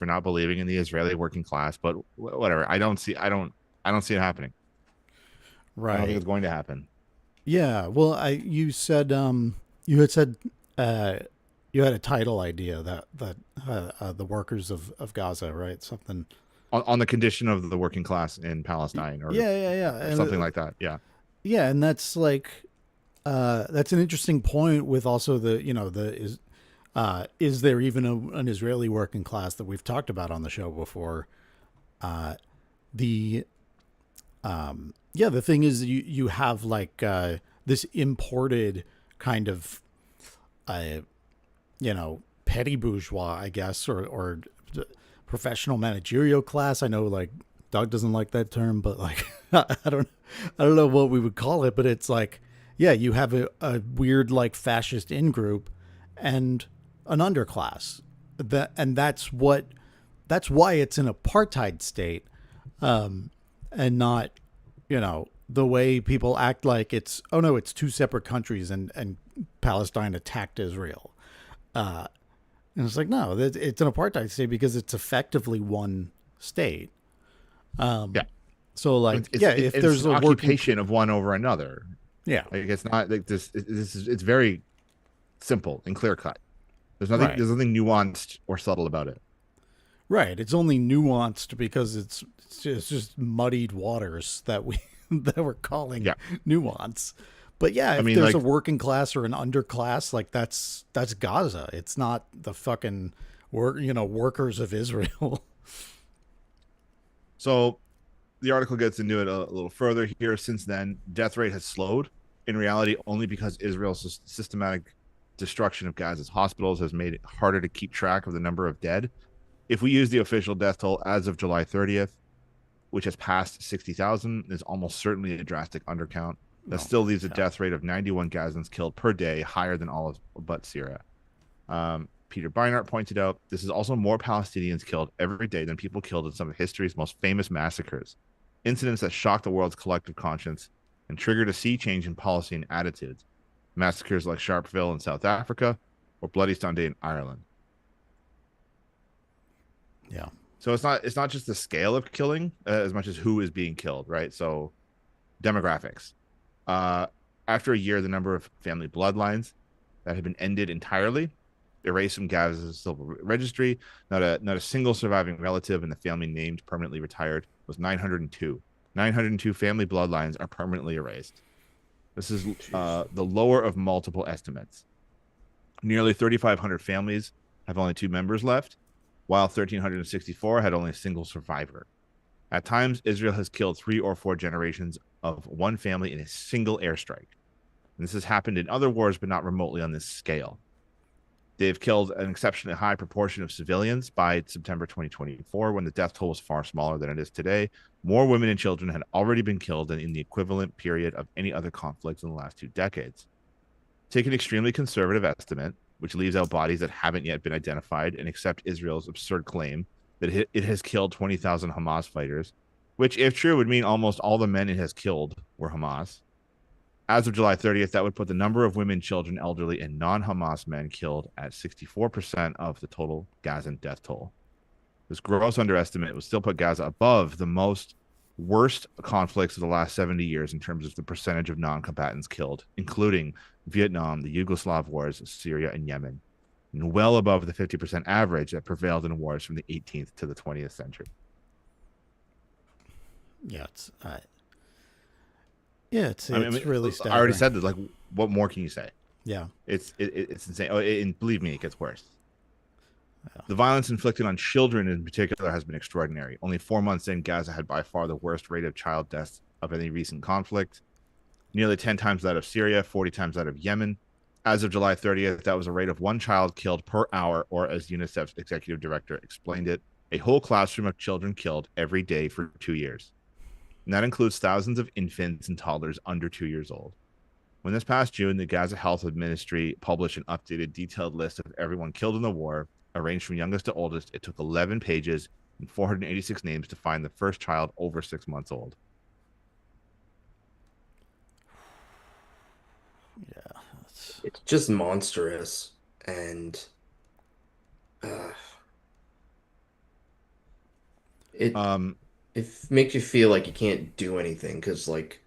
for not believing in the Israeli working class, but whatever. I don't see it happening. I don't think Right. it's going to happen. Yeah. Well, you said you had said uh you had a title idea that the workers of Gaza, right? Something. On the condition of the working class in Palestine Yeah, yeah, yeah. or And something like that. Yeah. yeah, and that's like that's an interesting point with also the, is there even an Israeli working class that we've talked about on the show before? The Yeah, the thing is you have like this imported kind of uh petty bourgeois, I guess, or professional managerial class. I know like Doug doesn't like that term, but like I don't know what we would call it, but it's like, yeah, you have a weird like fascist in group and an underclass. And that's why it's an apartheid state, and not, the way people act like it's, oh no, it's two separate countries, and Palestine attacked Israel. And it's like, no, it's an apartheid state because it's effectively one state. Yeah. So like, yeah, if It's there's an a working, occupation of one over another. yeah, Like it's not like this is it's very simple and clear cut. right, There's nothing nuanced or subtle about it. right. It's only nuanced because it's just muddied waters that we that we're calling Yeah. nuance. But yeah, I if mean, there's a like, working class or an underclass, like that's Gaza. It's not the fucking workers of Israel. so the article gets into it a little further here. Since then, death rate has slowed. In reality, only because Israel's systematic destruction of Gaza's hospitals has made it harder to keep track of the number of dead. If we use the official death toll as of July 30th, which has passed 60,000, is almost certainly a drastic undercount. That No, still leaves a yeah, death rate of 91 Gazans killed per day, higher than all of but Syria. Peter Beinart pointed out this is also more Palestinians killed every day than people killed in some of history's most famous massacres, incidents that shocked the world's collective conscience and triggered a sea change in policy and attitudes. Massacres like Sharpeville in South Africa or Bloody Sunday in Ireland. yeah, So it's not just the scale of killing as much as who is being killed, right? So demographics. Uh, After a year, the number of family bloodlines that had been ended entirely, erased from Gaza's civil registry, not a single surviving relative in the family named permanently retired, was 902. 902 family bloodlines are permanently erased. This is Jeez. the lower of multiple estimates. Nearly 3,500 families have only two members left, while 1,364 had only a single survivor. At times, Israel has killed 3 or 4 generations of one family in a single airstrike. And this has happened in other wars, but not remotely on this scale. They've killed an exceptionally high proportion of civilians by September 2024, when the death toll was far smaller than it is today. More women and children had already been killed than in the equivalent period of any other conflict in the last 2 decades. Take an extremely conservative estimate, which leaves out bodies that haven't yet been identified, and accept Israel's absurd claim that it has killed 20,000 Hamas fighters, which, if true, would mean almost all the men it has killed were Hamas. As of July 30th, that would put the number of women, children, elderly, and non Hamas men killed at 64% of the total Gazan death toll. This gross underestimate would still put Gaza above the most worst conflicts of the last 70 years in terms of the percentage of non combatants killed, including Vietnam, the Yugoslav wars, Syria, and Yemen, and well above the 50% average that prevailed in wars from the 18th to the 20th century. yeah. It's really I already staggering. said that. Like, what more can you say? Yeah, It's insane. Oh, and believe me, it gets worse. yeah. The violence inflicted on children in particular has been extraordinary. Only 4 months in, Gaza had by far the worst rate of child deaths of any recent conflict, nearly 10 times that of Syria, 40 times that of Yemen. As of July 30th, that was a rate of one child killed per hour, or as UNICEF's executive director explained it, a whole classroom of children killed every day for 2 years. And that includes thousands of infants and toddlers under 2 years old. When this past June, the Gaza Health Ministry published an updated, detailed list of everyone killed in the war, arranged from youngest to oldest. It took 11 pages and 486 names to find the first child over 6 months old. Yeah, that's, It's just monstrous. And uh, It Um, it makes you feel like you can't do anything because like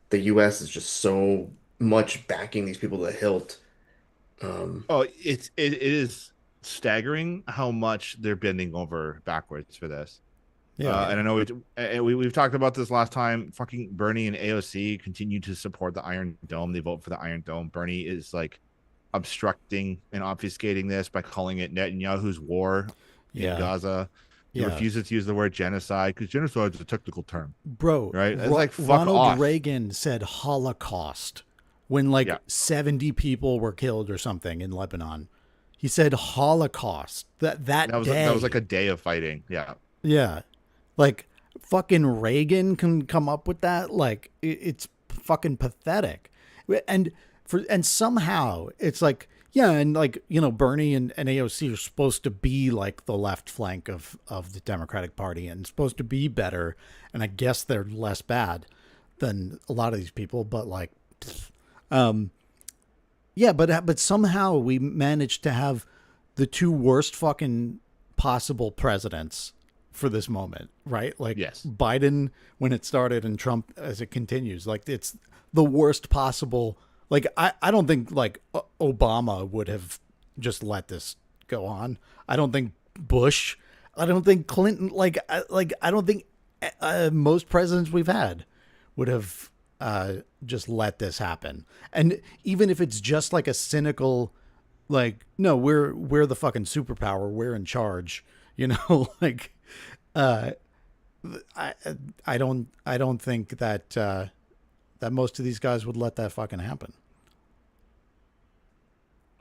the US is just so much backing these people to the hilt. Um, oh, it is staggering how much they're bending over backwards for this. Yeah. And I know we've talked about this last time. Fucking Bernie and AOC continue to support the Iron Dome. They vote for the Iron Dome. Bernie is like obstructing and obfuscating this by calling it Netanyahu's war in Yeah. Gaza. He Yeah. refuses to use the word genocide because genocide is a technical term, Bro, right? It's like fuck Ronald off. Reagan said Holocaust when like Yeah, 70 people were killed or something in Lebanon. He said Holocaust that that was like day. a day of fighting. Yeah, Yeah. Like fucking Reagan can come up with that. Like it's fucking pathetic. And somehow it's like, yeah, and like, Bernie and AOC are supposed to be like the left flank of the Democratic Party and supposed to be better. And I guess they're less bad than a lot of these people, but like, um, yeah, but somehow we managed to have the two worst fucking possible presidents for this moment, right? Like yes. Biden when it started and Trump as it continues. Like it's the worst possible. Like I don't think like Obama would have just let this go on. I don't think Bush. I don't think Clinton. I don't think most presidents we've had would have just let this happen. And even if it's just like a cynical, like, no, we're the fucking superpower, we're in charge, like, uh, I I don't think that that most of these guys would let that fucking happen.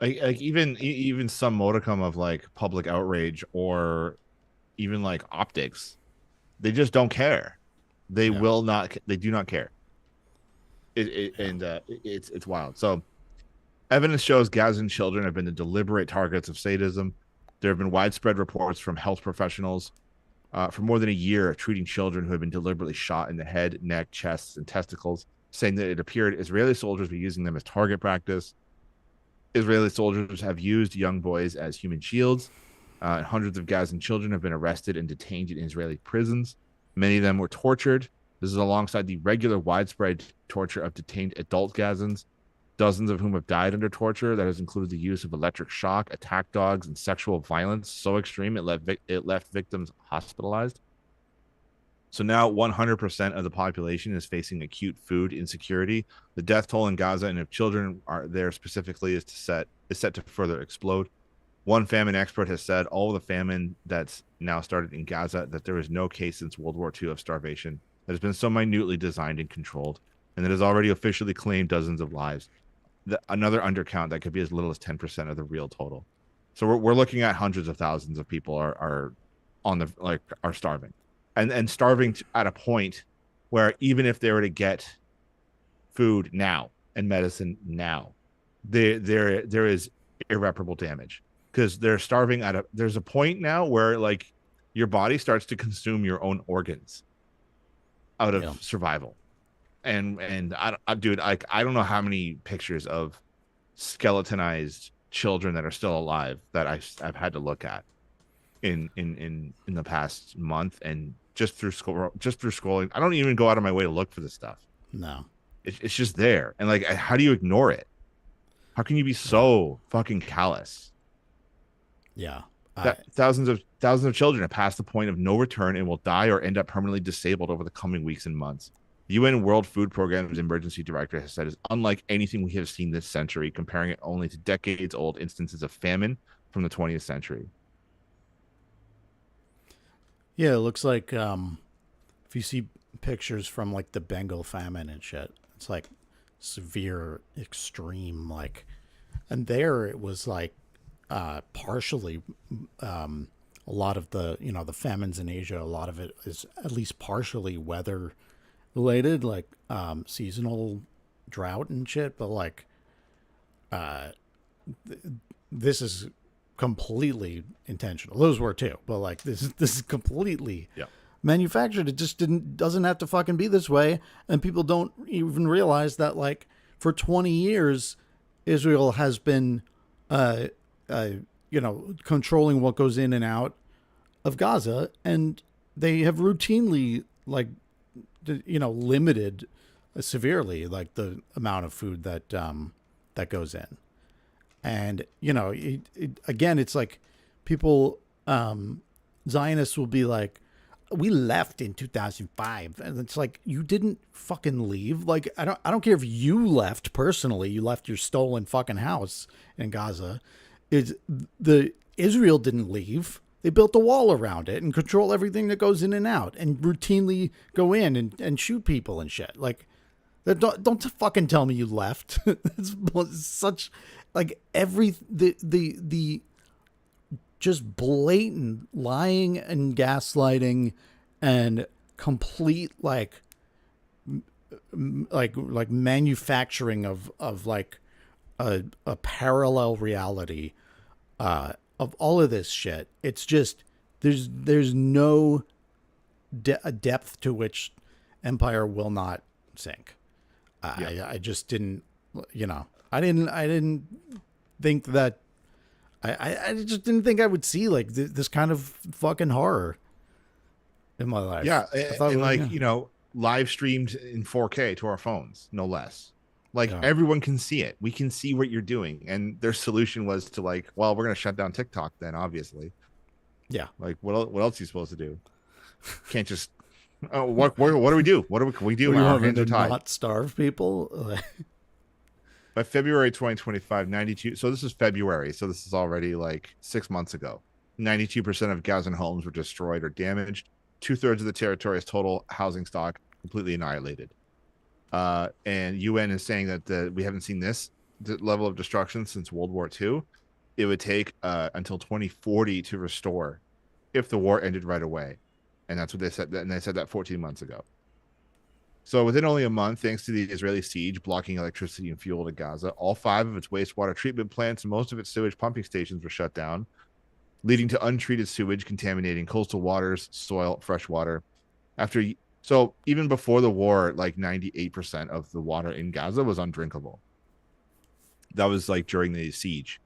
Like even some modicum of like public outrage or even like optics, they just don't care. They Yeah, will not. They do not care. yeah, And it's wild. So evidence shows Gazan children have been the deliberate targets of sadism. There have been widespread reports from health professionals for more than a year of treating children who have been deliberately shot in the head, neck, chests, and testicles, saying that it appeared Israeli soldiers were using them as target practice. Israeli soldiers have used young boys as human shields. Hundreds of Gazan children have been arrested and detained in Israeli prisons. Many of them were tortured. This is alongside the regular widespread torture of detained adult Gazans, dozens of whom have died under torture. That has included the use of electric shock, attack dogs, and sexual violence so extreme it left victims hospitalized. So now 100% of the population is facing acute food insecurity. The death toll in Gaza and if children are there specifically is set to further explode. One famine expert has said all of the famine that's now started in Gaza that there is no case since World War II of starvation that has been so minutely designed and controlled, and that has already officially claimed dozens of lives. Another undercount that could be as little as 10% of the real total. So we're looking at hundreds of thousands of people are on the like are starving, and starving at a point where even if they were to get food now and medicine now, there is irreparable damage because they're starving at a there's a point now where like your body starts to consume your own organs out of yeah, survival. And dude, like I don't know how many pictures of skeletonized children that are still alive that I've had to look at in the past month, and just through scrolling. I don't even go out of my way to look for this stuff. no, It's just there, and like, how do you ignore it? How can you be yeah, so fucking callous? yeah. That thousands of children have passed the point of no return and will die or end up permanently disabled over the coming weeks and months. The UN World Food Programme's emergency director has said it's unlike anything we have seen this century, comparing it only to decades old instances of famine from the 20th century. Yeah, it looks like if you see pictures from like the Bengal famine and shit, it's like severe, extreme, like, and there it was like partially a lot of the the famines in Asia. A lot of it is at least partially weather related, like seasonal drought and shit. But like this is completely intentional. Those were too, but like this is completely Yeah. manufactured. It just doesn't have to fucking be this way, and people don't even realize that like for 20 years, Israel has been, uh, controlling what goes in and out of Gaza, and they have routinely limited severely like the amount of food that that goes in. And again, it's like people, Zionists will be like, we left in 2005, and it's like, you didn't fucking leave. Like, I don't care if you left personally, you left your stolen fucking house in Gaza. Is the Israel didn't leave. They built a wall around it and control everything that goes in and out, and routinely go in and shoot people and shit. Like, don't fucking tell me you left. It's such like the just blatant lying and gaslighting and complete like manufacturing of like a parallel reality of all of this shit. It's just there's no a depth to which empire will not sink. I just didn't, I didn't think that. I just didn't think I would see like this kind of fucking horror in my life. Yeah, I thought, and live streamed in 4K to our phones, no less. Like everyone can see it. We can see what you're doing, and their solution was to like, well, we're gonna shut down TikTok then, obviously. Yeah. Like, what else are you supposed to do? Can't just. Oh, what do we do? Can we do? Our hands are tied. Not starve people. By February 2025, 92. So this is February. So this is already like 6 months ago. 92% of Gazan homes were destroyed or damaged. 2/3 of the territory's total housing stock completely annihilated. And UN is saying that we haven't seen this level of destruction since World War II. It would take until 2040 to restore if the war ended right away. And that's what they said. And they said that 14 months ago. So within only a month, thanks to the Israeli siege blocking electricity and fuel to Gaza, all 5 of its wastewater treatment plants and most of its sewage pumping stations were shut down, leading to untreated sewage contaminating coastal waters, soil, fresh water. So even before the war, like 98% of the water in Gaza was undrinkable. That was like during the siege.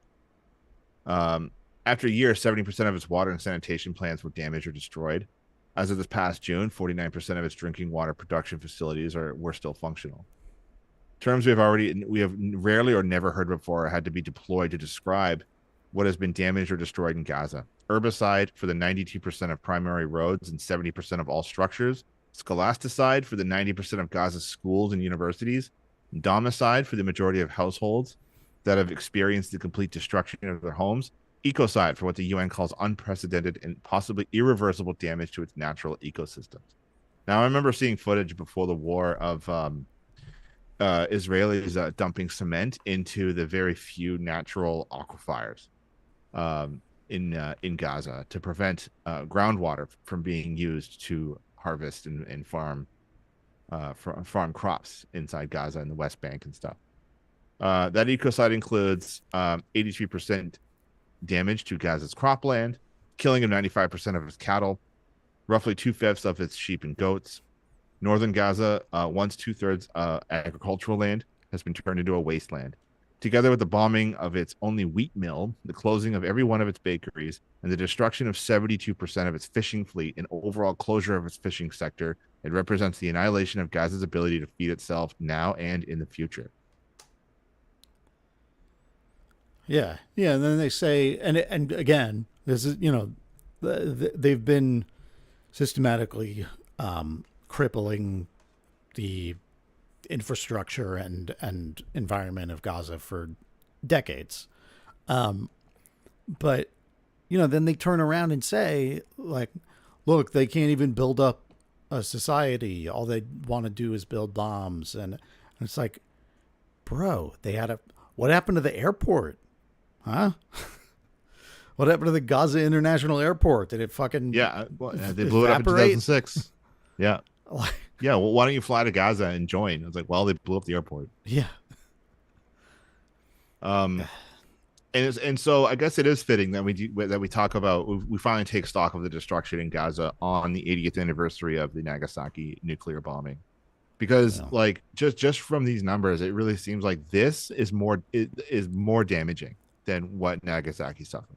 After a year, 70% of its water and sanitation plants were damaged or destroyed. As of this past June, 49% of its drinking water production facilities were still functional. Terms we have rarely or never heard before had to be deployed to describe what has been damaged or destroyed in Gaza. Herbicide for the 92% of primary roads and 70% of all structures. Scholasticide for the 90% of Gaza's schools and universities. Domicide for the majority of households that have experienced the complete destruction of their homes. Ecocide for what the UN calls unprecedented and possibly irreversible damage to its natural ecosystems. Now, I remember seeing footage before the war of Israelis dumping cement into the very few natural aquifers in Gaza to prevent groundwater from being used to harvest and farm crops inside Gaza and the West Bank and stuff. That ecocide includes 83% damage to Gaza's cropland, killing of 95% of its cattle, roughly 2/5 of its sheep and goats. Northern Gaza, once 2/3 agricultural land, has been turned into a wasteland. Together with the bombing of its only wheat mill, the closing of every one of its bakeries, and the destruction of 72% of its fishing fleet and overall closure of its fishing sector, it represents the annihilation of Gaza's ability to feed itself now and in the future. Yeah, and then they say, and again, this is they've been systematically crippling the infrastructure and environment of Gaza for decades, but then they turn around and say, like, look, they can't even build up a society. All they want to do is build bombs, and it's like, bro, what happened to the airport? Huh? What happened to the Gaza International Airport? Did it fucking they blew it up in 2006. Yeah. Yeah, well, why don't you fly to Gaza and join? I was like, well, they blew up the airport. Yeah. And so I guess it is fitting that we talk about, we finally take stock of the destruction in Gaza on the 80th anniversary of the Nagasaki nuclear bombing. Because like just from these numbers, it really seems like this is more damaging than what Nagasaki suffered.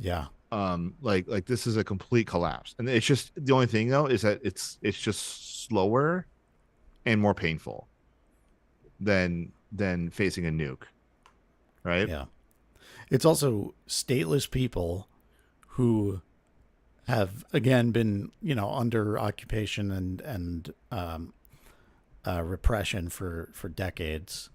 Yeah. Like this is a complete collapse, and it's just the only thing though is that it's just slower and more painful than facing a nuke, right? Yeah. It's also stateless people who have again been, under occupation and repression for decades,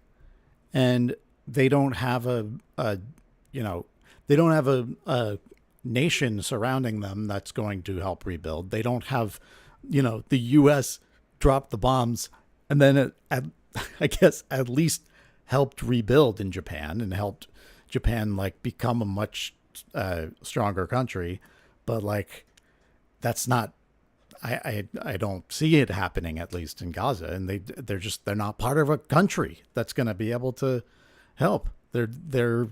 and they don't have you know they don't have a nation surrounding them that's going to help rebuild. They don't have, the U.S. drop the bombs and then I guess at least helped rebuild in Japan and helped Japan like become a much stronger country, but like that's not. I don't see it happening, at least in Gaza, and they're not part of a country that's going to be able to help. They're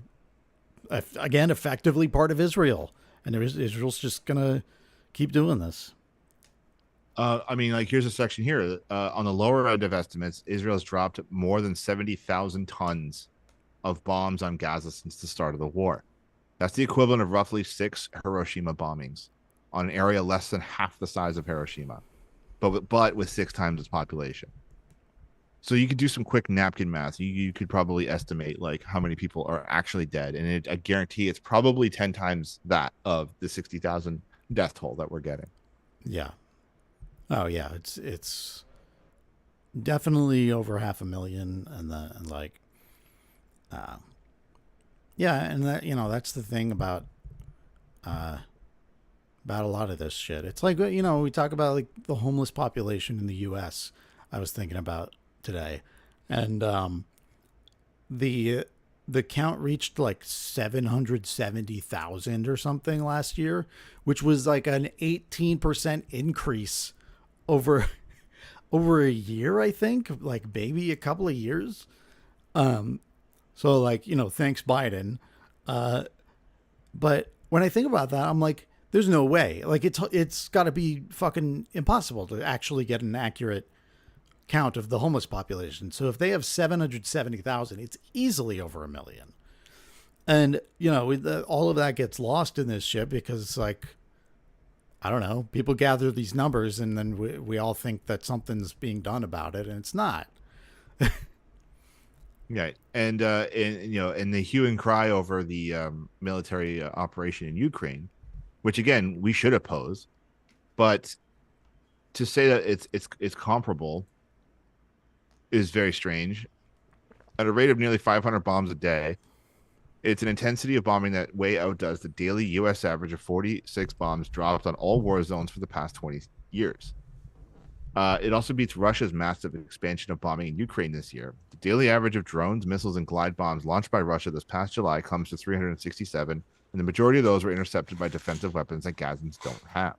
again effectively part of Israel, and Israel's just going to keep doing this. I mean, like, here's a section here. On the lower end of estimates, Israel's dropped more than 70,000 tons of bombs on Gaza since the start of the war. That's the equivalent of roughly 6 Hiroshima bombings on an area less than half the size of Hiroshima, but with 6 times its population. So you could do some quick napkin math. You could probably estimate like how many people are actually dead, and I guarantee it's probably 10 times that of the 60,000 death toll that we're getting. Yeah. Oh yeah, it's definitely over 500,000, and like, yeah, and that that's the thing about a lot of this shit. It's like we talk about like the homeless population in the U.S. I was thinking about today, and the count reached like 770,000 or something last year, which was like an 18% increase over a year, I think, like maybe a couple of years. So like, thanks Biden. But when I think about that, I'm like, there's no way. Like it's got to be fucking impossible to actually get an accurate count of the homeless population. So if they have 770,000, it's easily over 1 million. And all of that gets lost in this shit because it's like, I don't know, people gather these numbers and then we all think that something's being done about it, and it's not. Yeah, and the hue and cry over the military operation in Ukraine, which again we should oppose, but to say that it's comparable is very strange. At a rate of nearly 500 bombs a day, it's an intensity of bombing that way outdoes the daily U.S. average of 46 bombs dropped on all war zones for the past 20 years. It also beats Russia's massive expansion of bombing in Ukraine this year. The daily average of drones, missiles, and glide bombs launched by Russia this past July comes to 367, and the majority of those were intercepted by defensive weapons that Gazans don't have.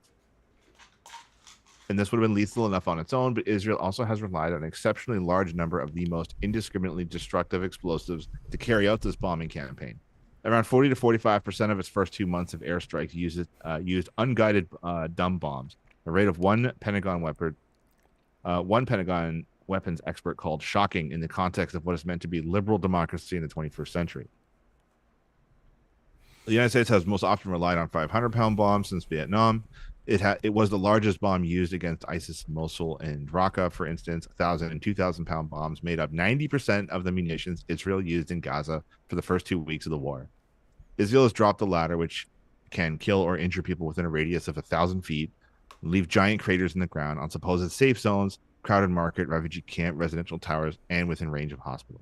And this would have been lethal enough on its own, but Israel also has relied on an exceptionally large number of the most indiscriminately destructive explosives to carry out this bombing campaign. Around 40 to 45% of its first 2 months of airstrikes used unguided dumb bombs, a rate of one Pentagon weapons expert called shocking in the context of what is meant to be liberal democracy in the 21st century. The United States has most often relied on 500-pound bombs since Vietnam. It was the largest bomb used against ISIS in Mosul and Raqqa, for instance. 1,000 and 2,000-pound bombs made up 90% of the munitions Israel used in Gaza for the first 2 weeks of the war. Israel has dropped the latter, which can kill or injure people within a radius of 1,000 feet, leave giant craters in the ground on supposed safe zones, crowded market, refugee camp, residential towers, and within range of hospitals.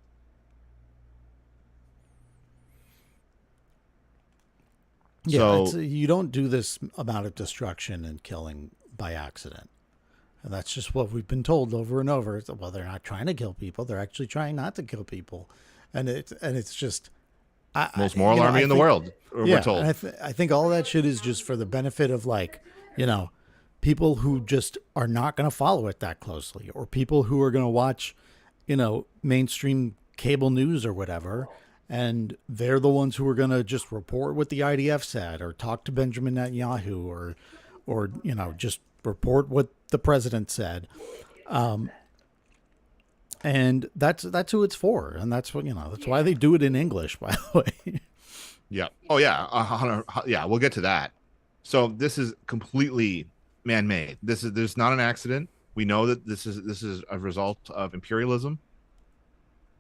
Yeah, you don't do this amount of destruction and killing by accident. And that's just what we've been told over and over. Well, they're not trying to kill people. They're actually trying not to kill people. And it's just... Most moral army in the world, we're told. I think all that shit is just for the benefit of, like, people who just are not going to follow it that closely, or people who are going to watch, mainstream cable news or whatever, and they're the ones who are going to just report what the IDF said, or talk to Benjamin Netanyahu, or just report what the president said. And that's who it's for, and that's what that's why they do it in English, by the way. Yeah. Oh yeah. Yeah. We'll get to that. So this is completely man-made. There's not an accident. We know that this is a result of imperialism.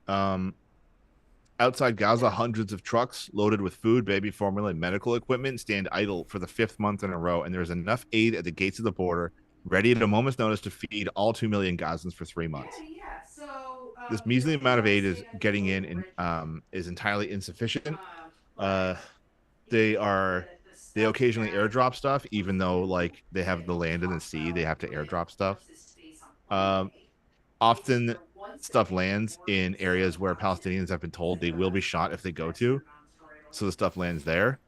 Um, Outside Gaza, hundreds of trucks loaded with food, baby formula, and medical equipment stand idle for the fifth month in a row, and there's enough aid at the gates of the border, ready at a moment's notice to feed all 2 million Gazans for 3 months. This measly amount of aid is getting in and is entirely insufficient. Uh, they are they occasionally airdrop stuff, even though like they have the land and the sea, they have to airdrop stuff. Um, Often stuff lands in areas where Palestinians have been told they will be shot if they go to, so the stuff lands there.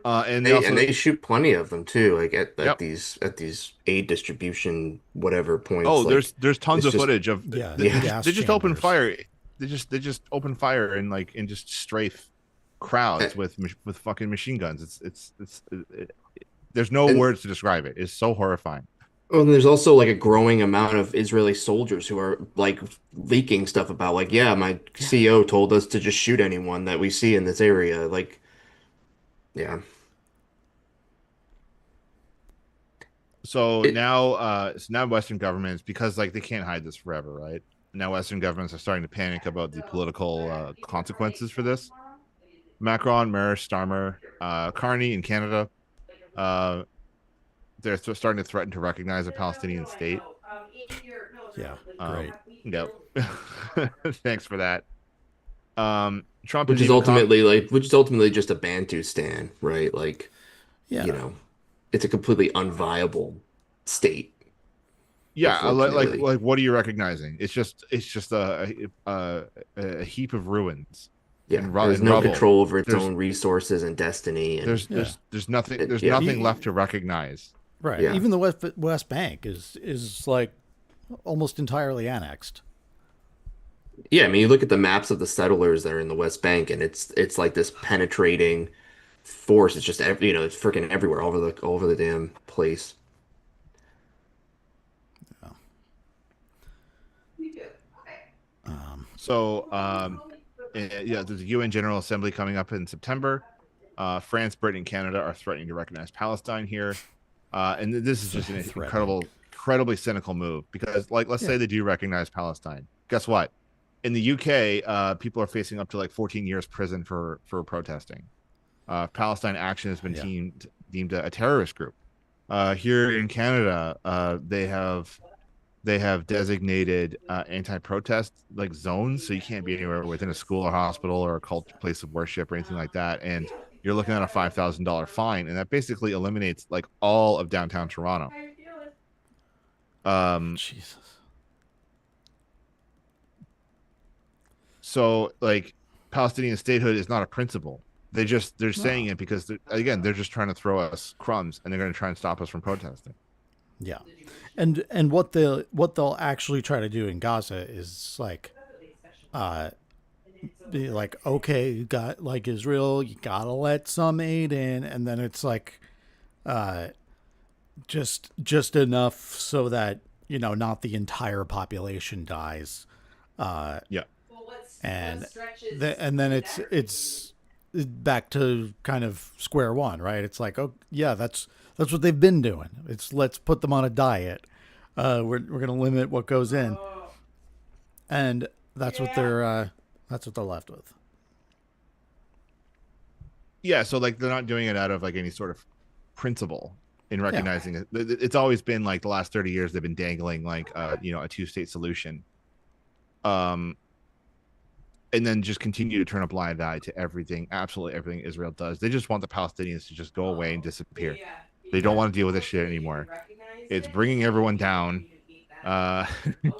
And they And also, they shoot plenty of them too, like yep. at these aid distribution whatever Oh, points. Like there's tons it's of just footage of Yeah, they, the yeah. gas they just open chambers. fire. They just open fire and like and just strafe crowds with fucking machine guns. There's no And words to describe it. It's so horrifying. well, there's also like a growing amount of Israeli soldiers who are like leaking stuff about like, yeah, my Yeah, CO told us to just shoot anyone that we see in this area. Like, yeah. It So now Western governments, because like they can't hide this forever, right? Now Western governments are starting to panic about the political consequences for this. Macron, Merr, Starmer, Carney in Canada, uh, they're starting to threaten to recognize a Palestinian state. yeah, Um, great. yep. Thanks for that. Trump has even which is ultimately just a Bantustan, right? Like, you Yeah, know, it's a completely unviable state, yeah, unfortunately. like what are you recognizing? It's just a heap of ruins Yeah, and it has and no rubble. control over its There's own resources and destiny, and yeah, there's yeah, nothing E- left to recognize. right. yeah. Even the West Bank is like almost entirely annexed. Yeah, I mean, you look at the maps of the settlers that are in the West Bank, and it's like this penetrating force. It's just it's freaking everywhere, all over the damn place. Um, Yeah, there's a UN General Assembly coming up in September. France, Britain, and Canada are threatening to recognize Palestine here. And this is just an threatening. incredibly cynical move because, like, let's Yeah, say they do recognize Palestine. Guess what? In the UK, people are facing up to like 14 years prison for protesting. Palestine Action has been yeah. deemed a terrorist group. Here in Canada, they have designated anti-protest like zones, so you can't be anywhere within a school or hospital or a cult place of worship or anything like that. And you're looking at a $5,000 fine, and that basically eliminates like all of downtown Toronto. Um, Jesus. so like Palestinian statehood is not a principle. They're saying No. it because they're just trying to throw us crumbs, and they're going to try and stop us from protesting. Yeah, and what they'll actually try to do in Gaza is like, uh, be like, okay, you got like Israel, you gotta let some aid in, and then it's like, uh, just enough so that not the entire population dies, uh, Yeah. and and then it's back to kind of square one, right? It's like, oh yeah, that's what they've been doing. It's let's put them on a diet. We're gonna limit what goes in, and that's what they're left with. Yeah, so like they're not doing it out of like any sort of principle in Yeah, recognizing it. It's always been like the last 30 years they've been dangling like a two-state solution. Um and then just continue to turn a blind eye to everything, absolutely everything Israel does. They just want the Palestinians to just go away and disappear. They don't yeah, want to deal with this shit anymore. It's bringing everyone down. Uh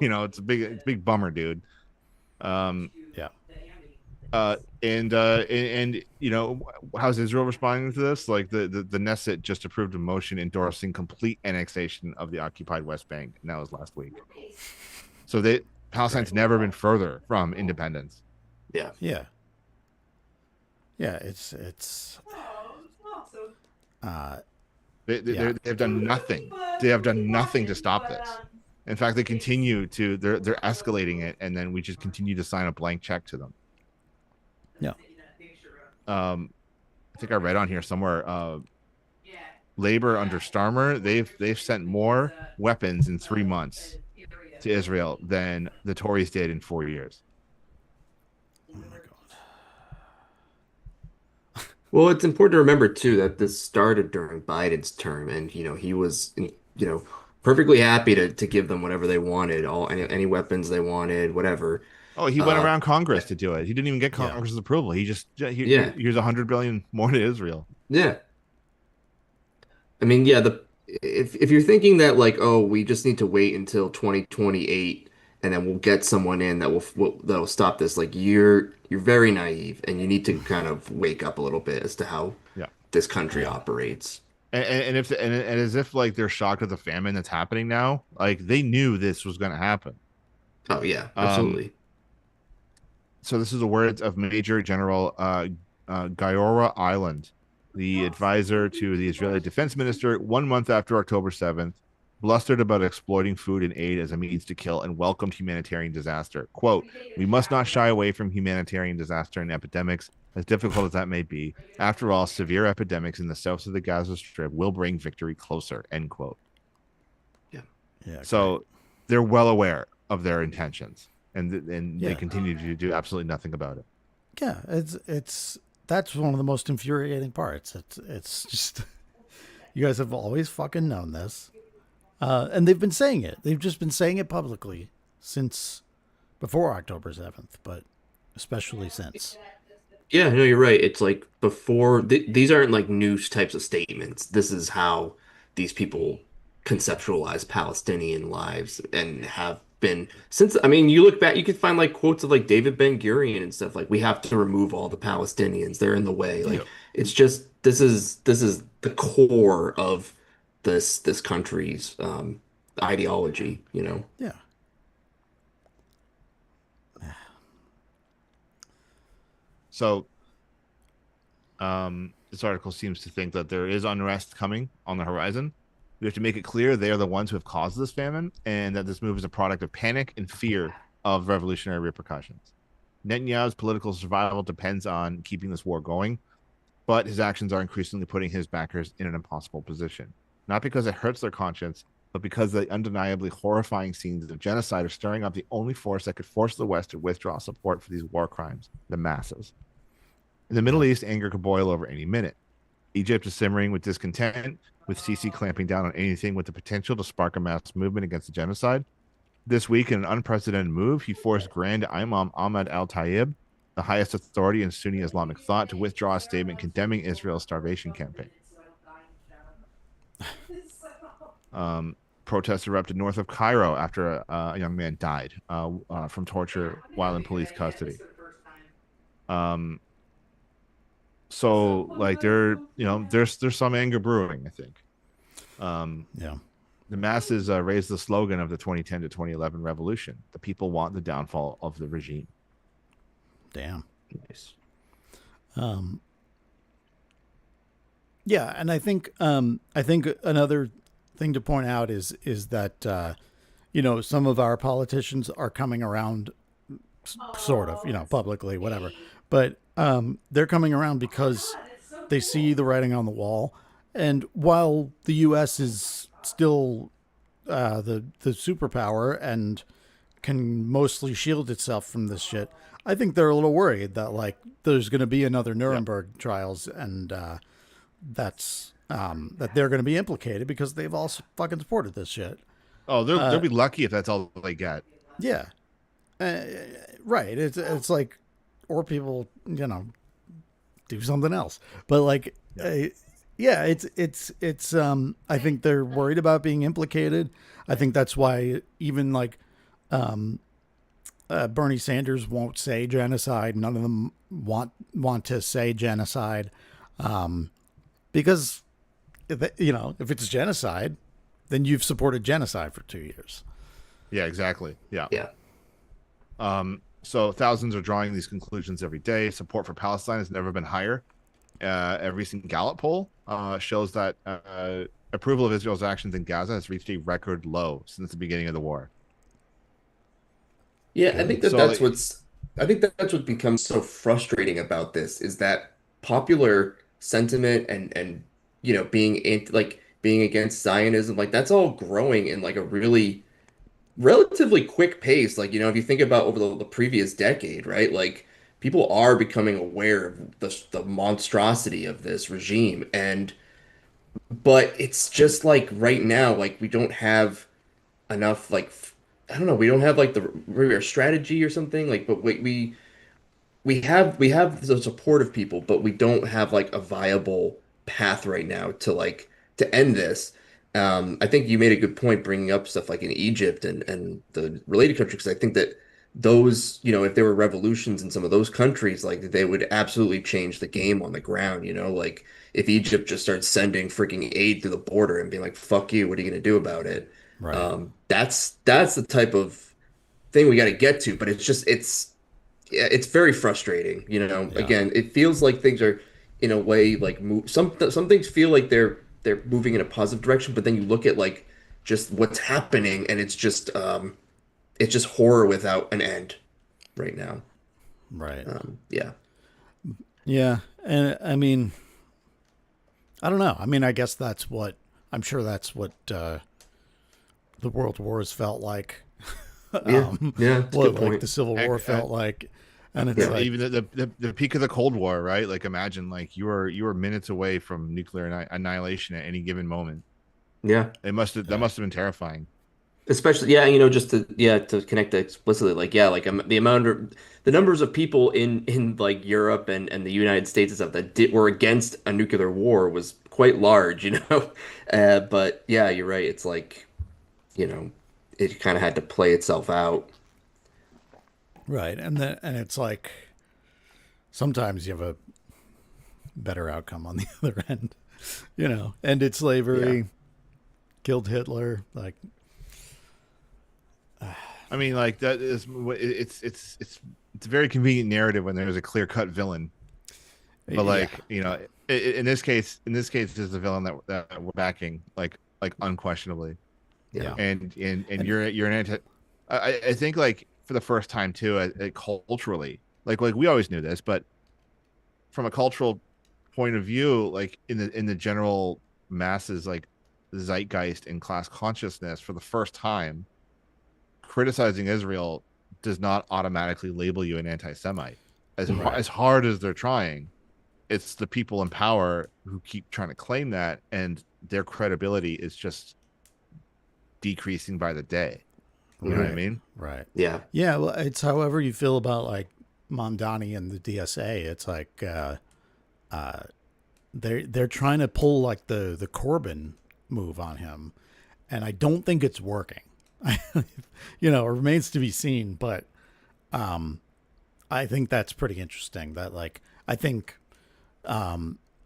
it's a big bummer, dude. Um yeah. and how's Israel responding to this? Like the Knesset just approved a motion endorsing complete annexation of the occupied West Bank, and that was last week. So Palestine's Right. never been further from independence. Yeah. Yeah, yeah. It's uh, yeah, They've done nothing. They have done nothing to stop this. In fact, they continue to they're escalating it, and then we just continue to sign a blank check to them. yeah, Um, I think I read on here somewhere. Labor under Starmer, they've sent more weapons in 3 months to Israel than the Tories did in 4 years. Oh my god. Well, it's important to remember too that this started during Biden's term, and he was perfectly happy to give them whatever they wanted, all any weapons they wanted, whatever. Oh, he went Uh, around Congress to do it. He didn't even get Yeah. Congress's approval. He just yeah, here's 100 billion more to Israel. yeah. I mean, yeah. If you're thinking that like, oh, we just need to wait until 2028 and then we'll get someone in that'll stop this, like you're very naive, and you need to kind of wake up a little bit as to how Yeah, this country Yeah. operates. and as if like they're shocked at the famine that's happening now. Like they knew this was going to happen. Oh yeah, Um, absolutely. so this is the words of Major General Giora Island, the advisor to the Israeli defense minister, 1 month after October 7th, blustered about exploiting food and aid as a means to kill and welcomed humanitarian disaster. Quote, we must not shy away from humanitarian disaster and epidemics, as difficult as that may be. After all, severe epidemics in the south of the Gaza Strip will bring victory closer, end quote. Yeah. Yeah. Great. So they're well aware of their intentions, and they Yeah. continue to do absolutely nothing about it. Yeah. It's that's one of the most infuriating parts. It's just you guys have always fucking known this, and they've been saying it. They've just been saying it publicly since before October 7th, but especially since. Yeah, no, you're right. It's like before these aren't like news types of statements. This is how these people conceptualize Palestinian lives and have been since. I mean, you look back, you could find like quotes of like David Ben-Gurion and stuff like, "We have to remove all the Palestinians. They're in the way." Like Yep. it's just this is the core of this country's ideology, you know. Yeah. So this article seems to think that there is unrest coming on the horizon. We have to make it clear they are the ones who have caused this famine, and that this move is a product of panic and fear of revolutionary repercussions. Netanyahu's political survival depends on keeping this war going, but his actions are increasingly putting his backers in an impossible position. Not because it hurts their conscience, but because the undeniably horrifying scenes of genocide are stirring up the only force that could force the West to withdraw support for these war crimes, the masses. In the Middle East, anger could boil over any minute. Egypt is simmering with discontent, with Sisi clamping down on anything with the potential to spark a mass movement against the genocide. This week, in an unprecedented move, he forced Grand Imam Ahmad al-Tayyib, the highest authority in Sunni Islamic thought, to withdraw a statement condemning Israel's starvation campaign. Protests erupted north of Cairo after a young man died from torture while in police custody. So like there's some anger brewing, I think. Yeah. The masses raised the slogan of the 2010 to 2011 revolution. The people want the downfall of the regime. Damn. Nice. Yeah, and I think another thing to point out is that some of our politicians are coming around, sort of, publicly, whatever, but they're coming around because they see the writing on the wall, and while the U.S. is still the superpower and can mostly shield itself from this shit, I think they're a little worried that like there's going to be another Nuremberg trials, and that they're going to be implicated because they've all fucking supported this shit. Oh, they'll be lucky if that's all they get. Yeah, right. It's like, or people do something else, but like, yeah, it's. I think they're worried about being implicated. I think that's why even like, Bernie Sanders won't say genocide. None of them want to say genocide, because if it's genocide, then you've supported genocide for 2 years. Yeah, exactly. Yeah. Yeah. So thousands are drawing these conclusions every day. Support for Palestine has never been higher. A recent Gallup poll shows that approval of Israel's actions in Gaza has reached a record low since the beginning of the war. Yeah, I think that So, that's what's I think that's what becomes so frustrating about this is that popular sentiment and being being against Zionism, like that's all growing in like a really relatively quick pace. Like, if you think about over the previous decade, right? Like people are becoming aware of the monstrosity of this regime. But it's just like right now, like we don't have enough I don't know, we don't have like the maybe our strategy or something. Like, but we have the support of people, but we don't have like a viable path right now to end this. I think you made a good point bringing up stuff like in Egypt and the related countries, because I think that those, if there were revolutions in some of those countries, like they would absolutely change the game on the ground, like if Egypt just starts sending freaking aid through the border and being like, fuck you, what are you gonna do about it? Right. That's the type of thing we got to get to, but it's yeah, it's very frustrating. Yeah. Again, it feels like things are in a way like some things feel like they're moving in a positive direction, but then you look at like just what's happening and it's just horror without an end right now. Right. Yeah. Yeah. And I mean, I don't know. I mean, I guess I'm sure that's what the world wars felt like. Yeah. Yeah, it's a What good like the point. Civil War felt like. And it's Yeah. like, Even the peak of the Cold War, right? Like imagine like you were minutes away from nuclear annihilation at any given moment. Yeah. That must have been terrifying. Especially, yeah, just to connect it explicitly, like, yeah, like the numbers of people in like Europe and the United States and stuff that were against a nuclear war was quite large, but yeah, you're right. It's like, you know, it kind of had to play itself out. right. And it's like sometimes you have a better outcome on the other end, ended Yeah. slavery, killed Hitler. Like, I mean, like that is it's a very convenient narrative when there's a clear cut villain. But yeah, like in this case, there's the villain that we're backing, like unquestionably. Yeah. yeah. And And you're an anti. I think like for the first time too, culturally, like we always knew this, but from a cultural point of view, like in the general masses, like zeitgeist and class consciousness, for the first time, criticizing Israel does not automatically label you an anti-Semite. right, As hard as they're trying, it's the people in power who keep trying to claim that, and their credibility is just decreasing by the day. You know what I Hmm. right, mean? right. Yeah. Yeah, well, it's however you feel about like Mamdani and the DSA. It's like they're trying to pull like the Corbyn move on him, and I don't think it's working. It remains to be seen, but I think that's pretty interesting. That like I think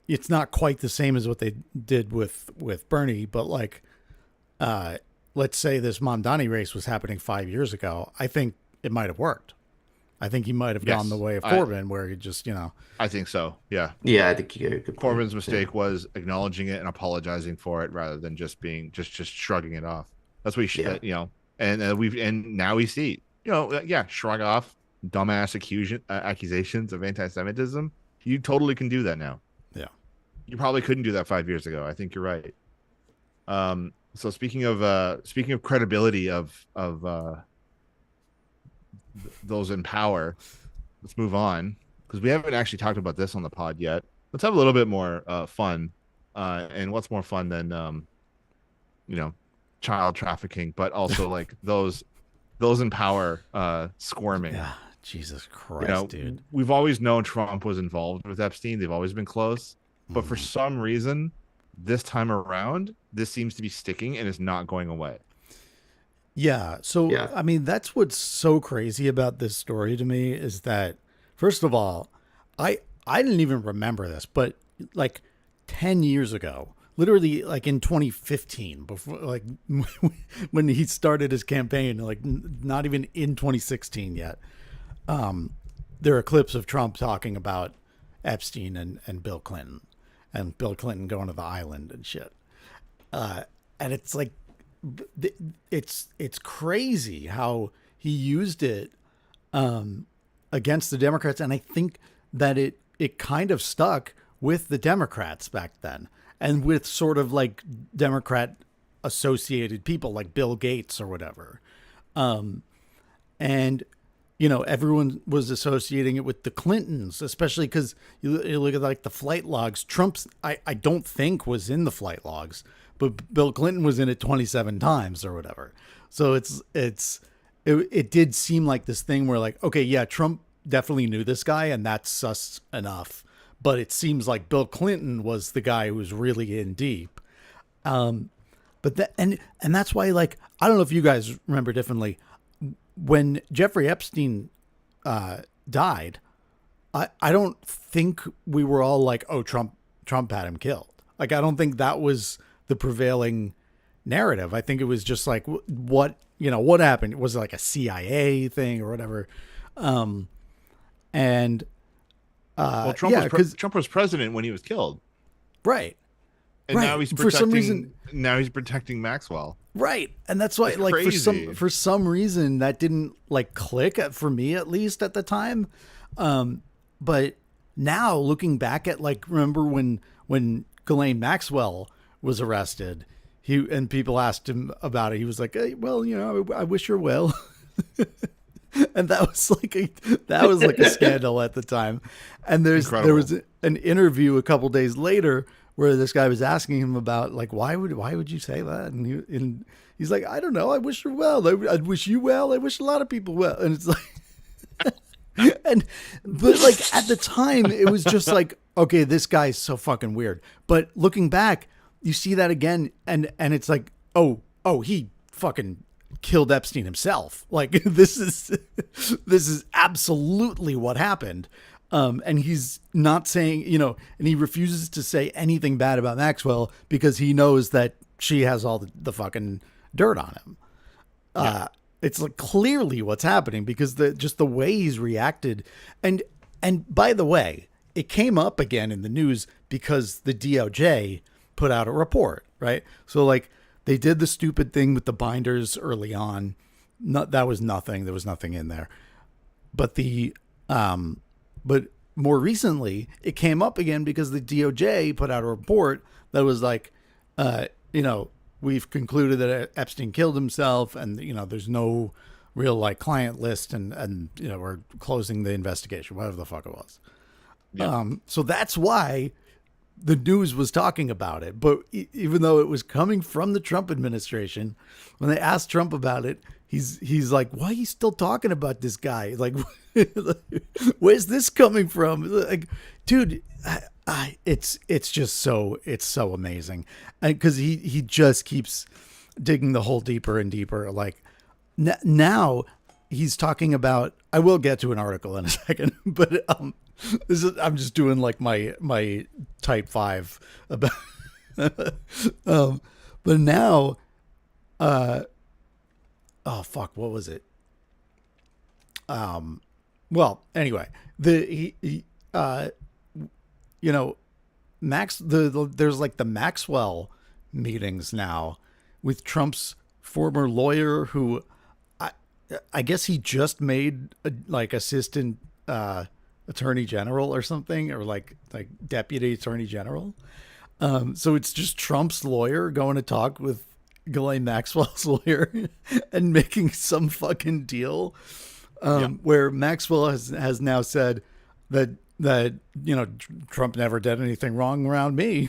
it's not quite the same as what they did with Bernie, but like let's say this Mamdani race was happening 5 years ago. I think it might have worked. I think he might have gone the Yes, way of Corbyn, where he just I think so. Yeah, Yeah, I think you got a good point. Corbyn's Yeah. mistake was acknowledging it and apologizing for it rather than just being just shrugging it off. That's what Yeah. and now we see, yeah, shrug off dumbass accusations of anti-Semitism. You totally can do that now. yeah. You probably couldn't do that 5 years ago. I think you're right. So speaking of credibility of those in power, let's move on because we haven't actually talked about this on the pod yet. Let's have a little bit more fun. And what's more fun than you know, child trafficking, but also like those in power squirming. Yeah, Jesus You Christ, know, dude. we've always known Trump was involved with Epstein. They've always been close, but for some reason, this time around, this seems to be sticking and is not going away. Yeah. So, Yeah. I mean, that's what's so crazy about this story to me is that, first of all, I didn't even remember this, but like 10 years ago, literally like in 2015, before like when he started his campaign, like not even in 2016 yet, there are clips of Trump talking about Epstein and Bill Clinton and Bill Clinton going to the island and shit. And it's like, it's crazy how he used it against the Democrats, and I think that it kind of stuck with the Democrats back then, and with sort of like Democrat associated people like Bill Gates or whatever. And everyone was associating it with the Clintons, especially because you look at like the flight logs. Trump's, I don't think was in the flight logs, but Bill Clinton was in it 27 times or whatever. So it did seem like this thing where like, okay, yeah, Trump definitely knew this guy and that's sus enough. But it seems like Bill Clinton was the guy who was really in deep. But that, and that's why, like, I don't know if you guys remember differently. When Jeffrey Epstein died, I don't think we were all like, oh, Trump had him killed. Like, I don't think that was the prevailing narrative. I think it was just like, what happened? Was it like a CIA thing or whatever? Well, Trump was president when he was killed, right? and now he's protecting. For some reason, now he's protecting Maxwell. Right. And that's why, like, crazy. for some reason that didn't like click for me, at least at the time. But now looking back at, like, remember when Ghislaine Maxwell was arrested, and people asked him about it. He was like, hey, well, I wish her well. And that was like a scandal at the time. And there was an interview a couple days later where this guy was asking him about, like, why would you say that? And he's like, I don't know. I wish her well. I wish you well. I wish a lot of people well. And it's like, but like at the time it was just like, okay, this guy's so fucking weird. But looking back, you see that again. And it's like, oh, he fucking killed Epstein himself. Like this is absolutely what happened. And he's not saying, and he refuses to say anything bad about Maxwell because he knows that she has all the fucking dirt on him. Yeah. It's like clearly what's happening because just the way he's reacted. And by the way, it came up again in the news because the DOJ put out a report, right? So like they did the stupid thing with the binders early on. That was nothing. There was nothing in there. But but more recently, it came up again because the DOJ put out a report that was like, we've concluded that Epstein killed himself, and there's no real like client list, and we're closing the investigation, whatever the fuck it was. Yeah. So that's why the news was talking about it. But even though it was coming from the Trump administration, when they asked Trump about it, he's like, why are you still talking about this guy? Like, where's this coming from? Like, dude, it's so amazing. Because he just keeps digging the hole deeper and deeper. Like now he's talking about, I will get to an article in a second, but I'm just doing like my type 5 about, but now, oh fuck, what was it? Well, anyway, there's like the Maxwell meetings now with Trump's former lawyer, who I guess he just made like assistant attorney general or something, or like deputy attorney general. So it's just Trump's lawyer going to talk with Ghislaine Maxwell's lawyer and making some fucking deal. Where Maxwell has now said that Trump never did anything wrong around me.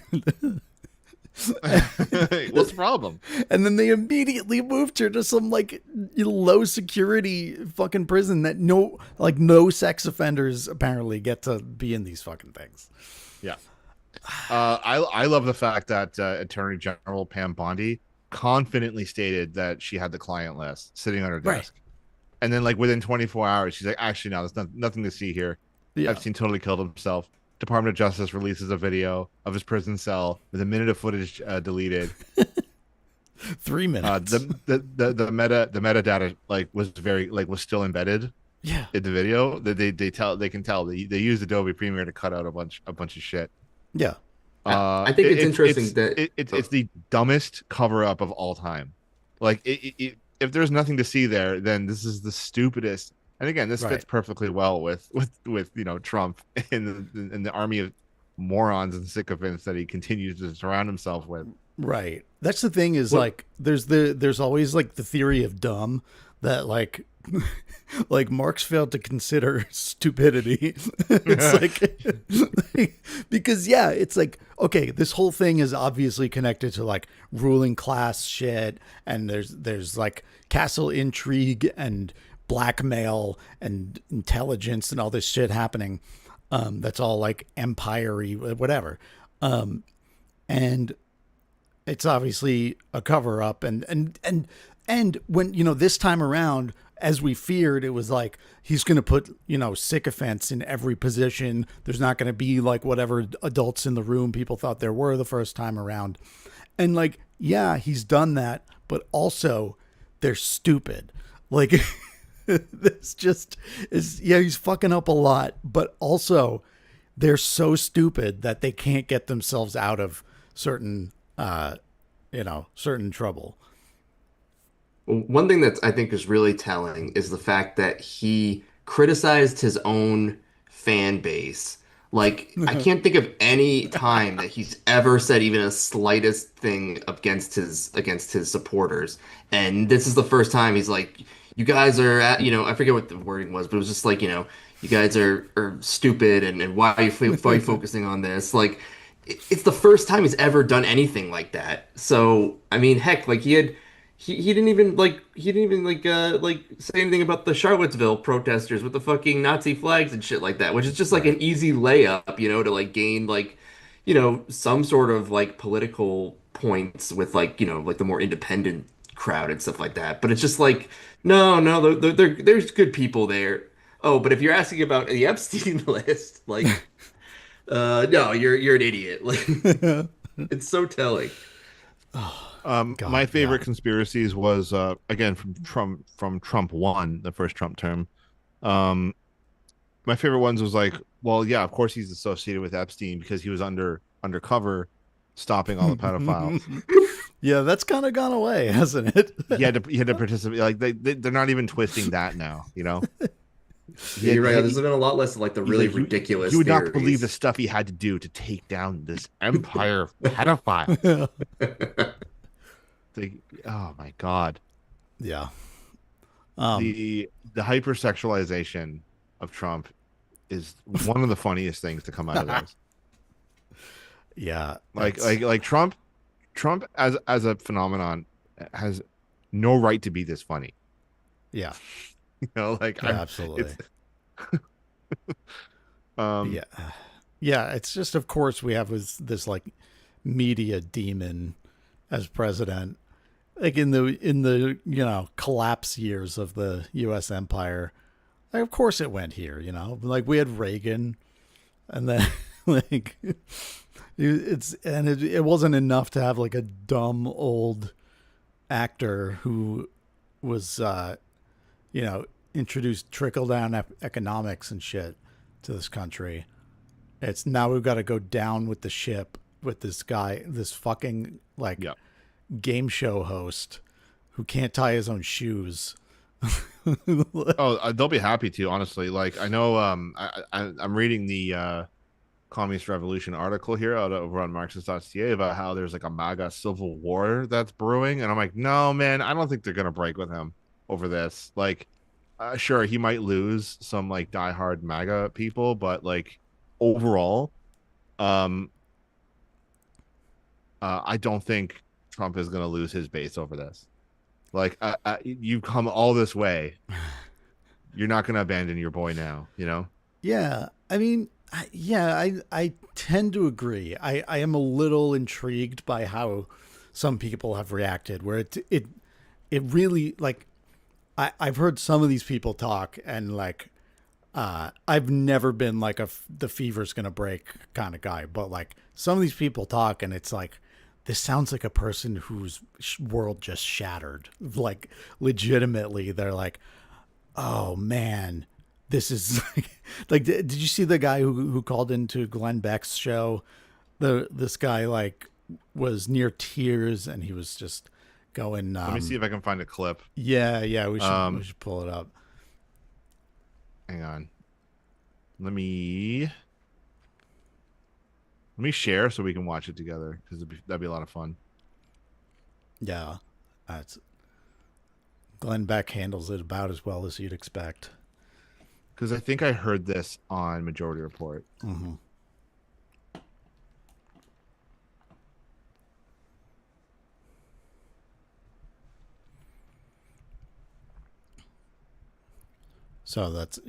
What's the problem? And then they immediately moved her to some like low security fucking prison that no sex offenders apparently get to be in these fucking things. Yeah. I love the fact that Attorney General Pam Bondi confidently stated that she had the client list sitting on her desk. Right. And then, like, within 24 hours, she's like, actually, no, there's nothing to see here. Yeah. Epstein totally killed himself. Department of Justice releases a video of his prison cell with a minute of footage deleted. 3 minutes. The metadata was still embedded. Yeah. In the video, they can tell they used Adobe Premiere to cut out a bunch of shit. Yeah. I think it's interesting that it's the dumbest cover up of all time. Like if there's nothing to see there, then this is the stupidest. And again, this fits perfectly well with Trump in the army of morons and sycophants that he continues to surround himself with. Right. That's the thing is What like there's always like the theory of dumb that like like Marx failed to consider stupidity. It's like because yeah, it's like okay, this whole thing is obviously connected to like ruling class shit and there's like castle intrigue and blackmail and intelligence and all this shit happening. That's all like empire-y, whatever. And it's obviously a cover up and when this time around, as we feared, it was like he's going to put sycophants in every position. There's not going to be like whatever adults in the room people thought there were the first time around. And like yeah, he's done that, but also they're stupid. Like this just is yeah, he's fucking up a lot, but also they're so stupid that they can't get themselves out of certain certain trouble. One thing that I think is really telling is the fact that he criticized his own fan base. Like, I can't think of any time that he's ever said even a slightest thing against his supporters. And this is the first time he's like, you guys are at, I forget what the wording was, but it was just like, you guys are stupid and why are you focusing on this? Like, it's the first time he's ever done anything like that. So, I mean, heck, like he didn't even like say anything about the Charlottesville protesters with the fucking Nazi flags and shit like that, which is just like Right. an easy layup, to like gain like, some sort of like political points with like the more independent crowd and stuff like that. But it's just like, no, there's good people there. Oh, but if you're asking about the Epstein list, like, no, you're an idiot. Like, it's so telling. My God, yeah. favorite conspiracies was again from Trump one, the first Trump term. Um, my favorite ones was like, well, yeah, of course he's associated with Epstein because he was undercover stopping all the pedophiles. Yeah, that's kind of gone away, hasn't it? He had to participate. Like they're not even twisting that now. Yeah, you're right. There's been a lot less of like the He's really like you ridiculous would not believe the theories. stuff he had to do to take down this empire of pedophiles. Like, oh my god, Yeah. Um, the hypersexualization of Trump is one of the funniest things to come out of this. yeah, Like that's like like Trump as a phenomenon has no right to be this funny. yeah, Like absolutely. it's um Yeah. Yeah, it's just of course we have this like media demon as president. Like in the collapse years of the US empire. Like, of course it went here, Like we had Reagan and then like it wasn't enough to have like a dumb old actor who was introduced trickle down economics and shit to this country. It's now we've got to go down with the ship with this guy, this fucking like yeah. game show host who can't tie his own shoes. Oh, they'll be happy to, honestly. Like I know I'm reading the Communist Revolution article here out over on Marxist.ca about how there's like a MAGA civil war that's brewing, and I'm like, no, man, I don't think they're gonna break with him over this. Like, sure, he might lose some like diehard MAGA people, but like overall, um, I don't think Trump is gonna lose his base over this. Like, you've come all this way, you're not gonna abandon your boy now, Yeah, I mean, yeah, I tend to agree. I am a little intrigued by how some people have reacted. Where it really like I've heard some of these people talk and like I've never been like the fever's gonna break kind of guy, but like some of these people talk and it's like this sounds like a person whose world just shattered. Like legitimately, they're like, oh man, this is like did you see the guy who called into Glenn Beck's show? This guy like was near tears and he was just going Let me see if I can find a clip. yeah, we Um, should pull it up. Hang on. Let me. Let me share so we can watch it together because that'd be a lot of fun. Yeah, Glenn Beck handles it about as well as you'd expect. Because I think I heard this on Majority Report. Mm-hmm. So that's,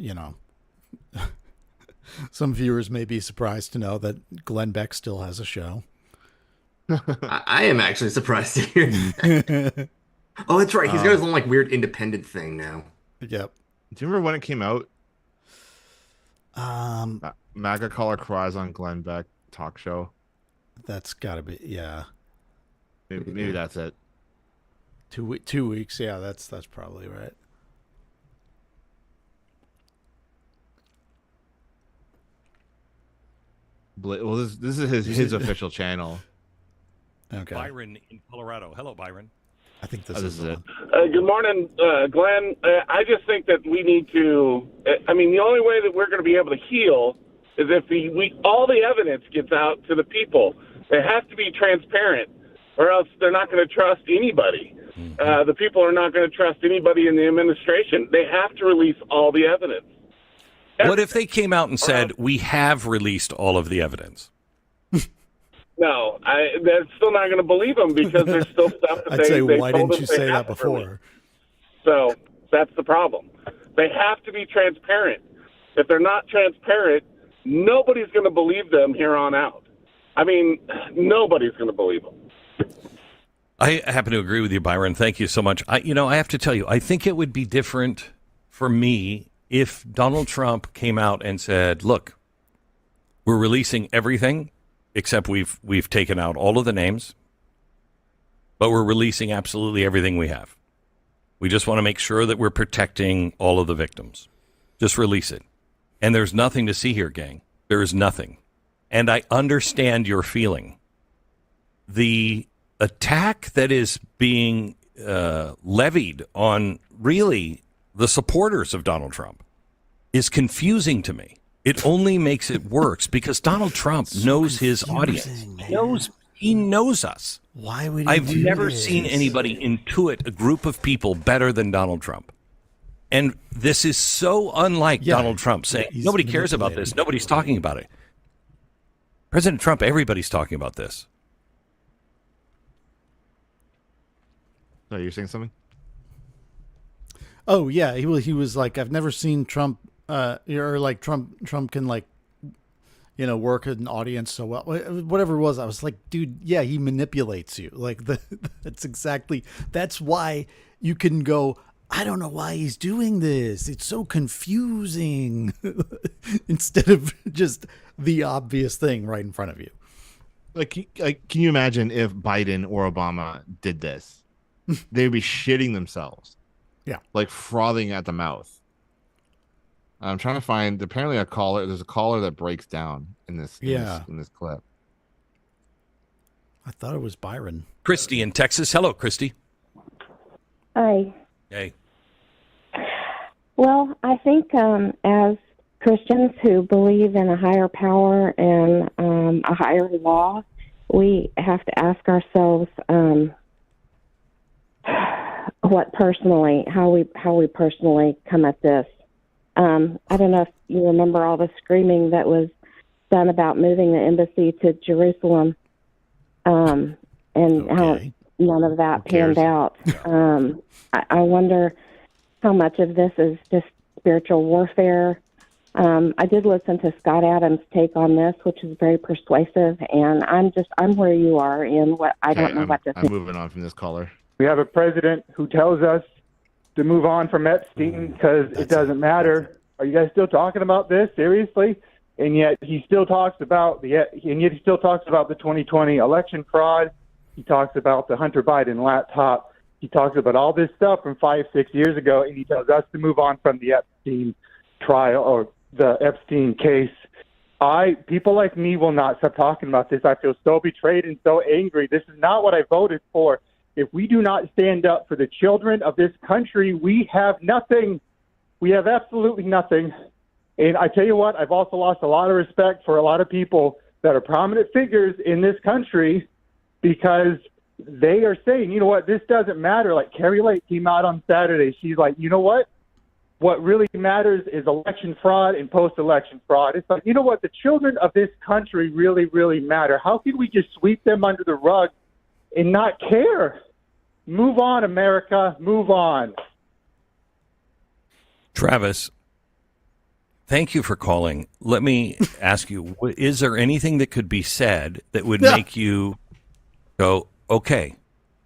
some viewers may be surprised to know that Glenn Beck still has a show. I am actually surprised to hear that. Oh, that's right. He's got his own like weird independent thing now. Yep. Do you remember when it came out? Um, MAGA caller cries on Glenn Beck talk show. That's got to be, yeah. Maybe that's it. 2 weeks. Yeah, that's probably right. Well, this is his official channel. Okay. Byron in Colorado. Hello, Byron. I think this is it. Good morning, Glenn. I just think that we need to. I mean, the only way that we're going to be able to heal is if all the evidence gets out to the people. It has to be transparent, or else they're not going to trust anybody. Mm-hmm. The people are not going to trust anybody in the administration. They have to release all the evidence. What if they came out and said, we have released all of the evidence? No, they're still not going to believe them because there's still stuff that I'd say, they why told didn't you us they say that have to before? release. So that's the problem. They have to be transparent. If they're not transparent, nobody's going to believe them here on out. I mean, nobody's going to believe them. I happen to agree with you, Byron. Thank you so much. I have to tell you, I think it would be different for me if Donald Trump came out and said, look, we're releasing everything except we've taken out all of the names, but we're releasing absolutely everything we have. We just want to make sure that we're protecting all of the victims. Just release it. And there's nothing to see here, gang. There is nothing. And I understand your feeling. The attack that is being levied on really the supporters of Donald Trump is confusing to me. It only makes it worse because Donald Trump knows his audience. He knows us. Why would he I've do never this? seen anybody intuit a group of people better than Donald Trump. And this is so unlike Donald Trump saying, nobody cares about this. Nobody's talking about it. President Trump, everybody's talking about this. Oh, you're saying something? Oh yeah, he was like, I've never seen Trump, or like Trump can like, work an audience so well. Whatever it was, I was like, dude, yeah, he manipulates you. Like that's why you can go, I don't know why he's doing this. It's so confusing. Instead of just the obvious thing right in front of you. Like, can you imagine if Biden or Obama did this? They'd be shitting themselves. Yeah. Like frothing at the mouth. I'm trying to find apparently there's a caller that breaks down in this clip. I thought it was Byron. Christy in Texas. Hello, Christy. Hi. Hey. Well, I think as Christians who believe in a higher power and a higher law, we have to ask ourselves how we personally come at this. I don't know if you remember all the screaming that was done about moving the embassy to Jerusalem, and how none of that panned out. I wonder how much of this is just spiritual warfare. I did listen to Scott Adams' take on this, which is very persuasive, and I'm where you are in what I don't know what to think. I'm moving on from this caller. We have a president who tells us to move on from Epstein because it doesn't matter. Are you guys still talking about this seriously? And yet he still talks about the 2020 election fraud. He talks about the Hunter Biden laptop. He talks about all this stuff from 5-6 years ago, and he tells us to move on from the Epstein trial or the Epstein case. People like me will not stop talking about this. I feel so betrayed and so angry. This is not what I voted for. If we do not stand up for the children of this country, we have nothing. We have absolutely nothing. And I tell you what, I've also lost a lot of respect for a lot of people that are prominent figures in this country because they are saying, you know what, this doesn't matter. Like Carrie Lake came out on Saturday. She's like, you know what? What really matters is election fraud and post-election fraud. It's like, you know what? The children of this country really, really matter. How can we just sweep them under the rug and not care? Move on, America. Move on. Travis, thank you for calling. Let me ask you, is there anything that could be said that would make you go, okay,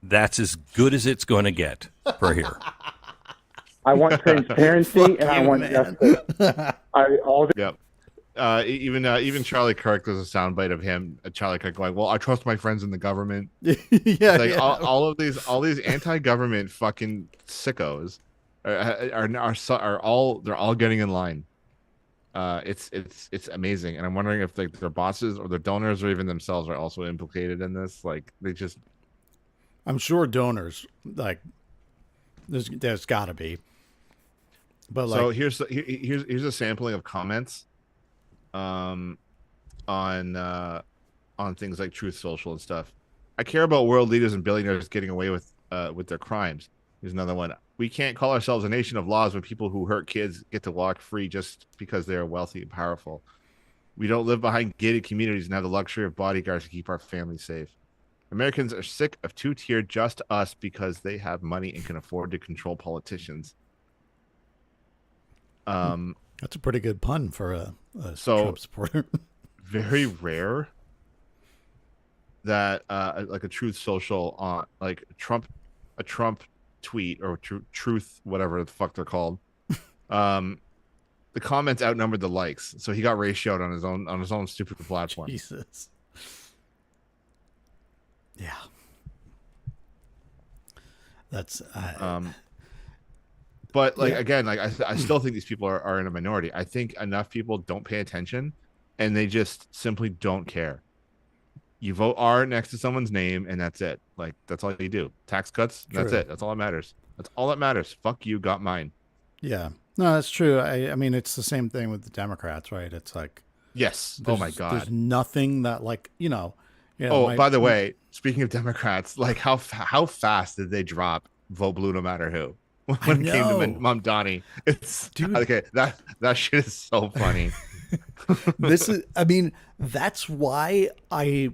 that's as good as it's going to get for here? I want transparency and I want justice. Yep. Even Charlie Kirk, there's a soundbite of him, Charlie Kirk going, "Well, I trust my friends in the government." All these anti-government fucking sickos are all getting in line. It's amazing, and I'm wondering if like their bosses or their donors or even themselves are also implicated in this. Like they just, I'm sure donors like there's got to be. But like, so here's a sampling of comments, on things like Truth Social and stuff. I care about world leaders and billionaires getting away with their crimes. Here's another one. We can't call ourselves a nation of laws when people who hurt kids get to walk free just because they are wealthy and powerful. We don't live behind gated communities and have the luxury of bodyguards to keep our families safe. Americans are sick of two-tiered just us because they have money and can afford to control politicians. That's a pretty good pun for a Trump supporter. Very rare that like a Truth Social on like a Trump tweet or truth, whatever the fuck they're called. The comments outnumbered the likes, so he got ratioed on his own stupid platform. Jesus. Yeah. That's but like again, like I still think these people are in a minority. I think enough people don't pay attention and they just simply don't care. You vote R next to someone's name and that's it. Like that's all you do. Tax cuts, that's it. That's all that matters. That's all that matters. Fuck you, got mine. Yeah. No, that's true. I mean it's the same thing with the Democrats, right? It's like yes. Oh my God. There's nothing that like, by the way, speaking of Democrats, like how fast did they drop vote blue no matter who? When it came to Mom Donnie, it's okay. That shit is so funny. That's why I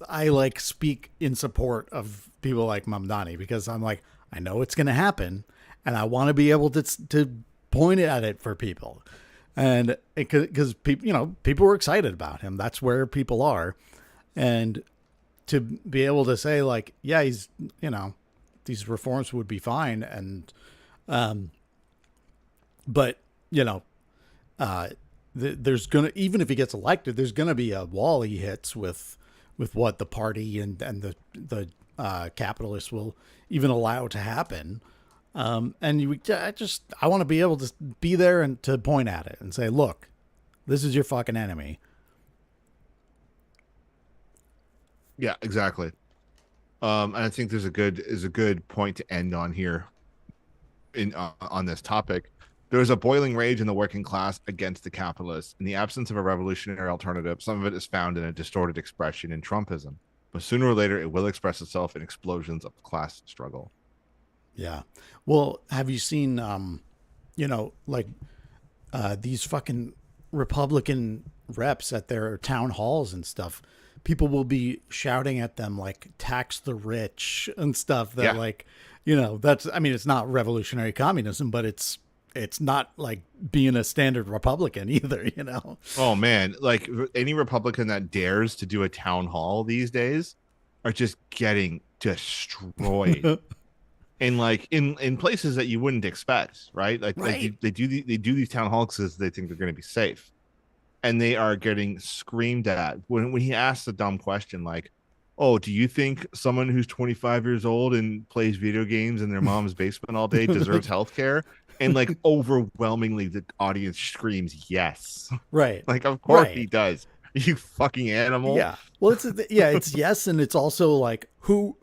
like speak in support of people like Mom Donnie, because I'm like, I know it's going to happen and I want to be able to point at it for people. And because people were excited about him. That's where people are. And to be able to say like, yeah, he's, these reforms would be fine. And, but there's gonna, even if he gets elected, there's gonna be a wall he hits with what the party and the capitalists will even allow to happen. And I want to be able to be there and to point at it and say, look, this is your fucking enemy. Yeah, exactly. And I think there's a good point to end on here on this topic. There is a boiling rage in the working class against the capitalists. In the absence of a revolutionary alternative, some of it is found in a distorted expression in Trumpism. But sooner or later, it will express itself in explosions of class struggle. Yeah. Well, have you seen, these fucking Republican reps at their town halls and stuff? People will be shouting at them like tax the rich and stuff that it's not revolutionary communism, but it's not like being a standard Republican either, Oh man. Like any Republican that dares to do a town hall these days are just getting destroyed. And like in places that you wouldn't expect, right? Like they do these town halls because they think they're going to be safe. And they are getting screamed at when he asks a dumb question like, oh, do you think someone who's 25 years old and plays video games in their mom's basement all day deserves health care? And like overwhelmingly the audience screams yes. Right. Like of course he does. You fucking animal. Yeah. Well, it's yes, and it's also like who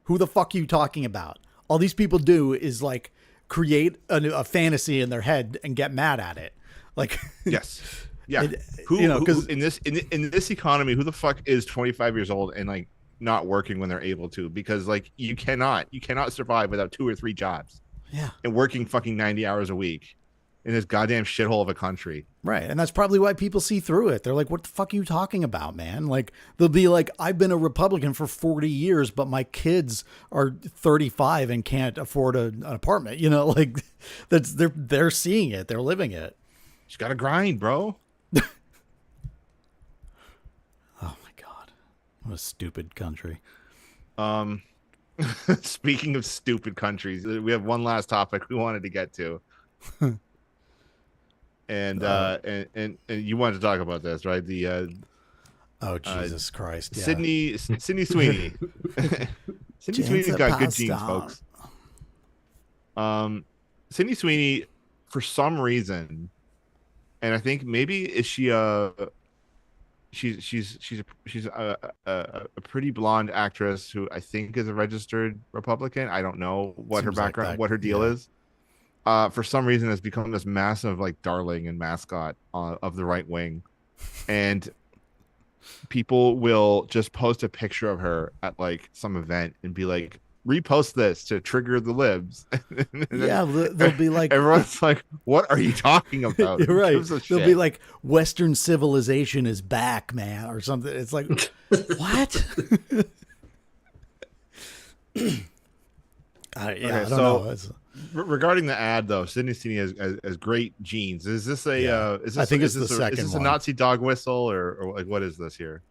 the fuck are you talking about? All these people do is like create a fantasy in their head and get mad at it. Like yes. Yeah. Who in this economy, who the fuck is 25 years old and like not working when they're able to? Because like you cannot survive without 2 or 3 jobs. Yeah. And working fucking 90 hours a week in this goddamn shithole of a country. Right. And that's probably why people see through it. They're like, what the fuck are you talking about, man? Like, they'll be like, I've been a Republican for 40 years, but my kids are 35 and can't afford an apartment. You know, like they're seeing it. They're living it. Just got to grind, bro. Oh my God. What a stupid country. Speaking of stupid countries, we have one last topic we wanted to get to. And you wanted to talk about this, right? The oh Jesus Christ! Yeah. Sydney Sweeney. Sydney Sweeney's got good genes, folks. Sydney Sweeney, for some reason, and I think maybe is she she's a pretty blonde actress who I think is a registered Republican. I don't know what her background, what her deal is. For some reason has become this massive like darling and mascot of the right wing, and people will just post a picture of her at like some event and be like, repost this to trigger the libs. Yeah, they'll be like, everyone's like, what are you talking about? You're right. They'll be like, Western civilization is back, man, or something. It's like, what? I don't know. Regarding the ad, though, Sydney Sweeney has great genes. Is this a? I think it's the second Is this one. a Nazi dog whistle, or like what is this here?